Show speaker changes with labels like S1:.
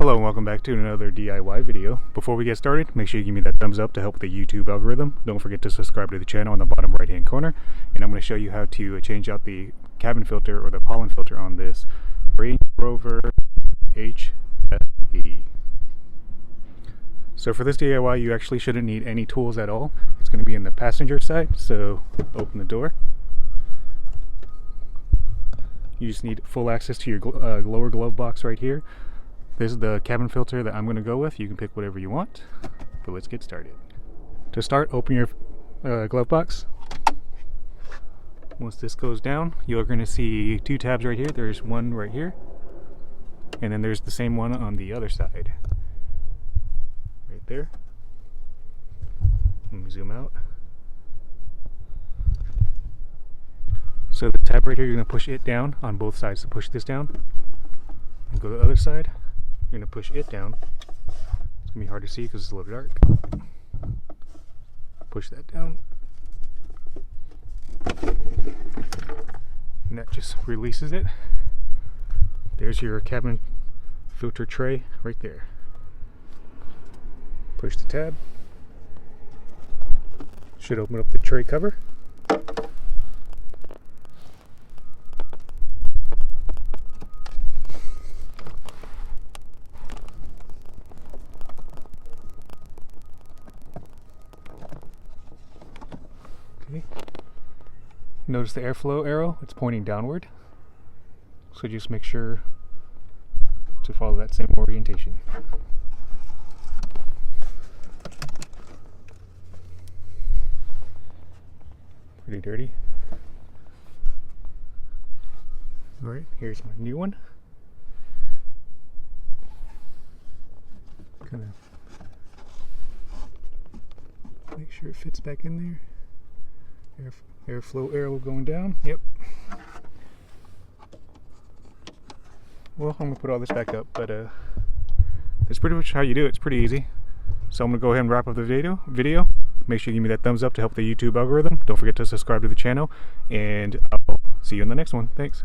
S1: Hello and welcome back to another DIY video. Before we get started, make sure you give me that thumbs up to help with the YouTube algorithm. Don't forget to subscribe to the channel on the bottom right hand corner. And I'm going to show you how to change out the cabin filter or the pollen filter on this Rover HSE. So for this DIY you actually shouldn't need any tools at all. It's going to be in the passenger side, so open the door. You just need full access to your lower glove box right here. This is the cabin filter that I'm going to go with. You can pick whatever you want, but let's get started. To start, open your glove box. Once this goes down, you're going to see two tabs right here. There's one right here, and then there's the same one on the other side. Right there. Let me zoom out. So the tab right here, you're going to push it down on both sides. So push this down and go to the other side. You're going to push it down. It's going to be hard to see because it's a little dark. Push that down. And that just releases it. There's your cabin filter tray right there. Push the tab. Should open up the tray cover. Notice the airflow arrow, it's pointing downward, so just make sure to follow that same orientation. Pretty dirty. Alright, here's my new one. Kind of make sure it fits back in there. Airflow arrow going down. Yep. Well, I'm gonna put all this back up, but that's pretty much how you do it. It's pretty easy. So I'm gonna go ahead and wrap up the video. Make sure you give me that thumbs up to help the YouTube algorithm. Don't forget to subscribe to the channel, and I'll see you in the next one. Thanks.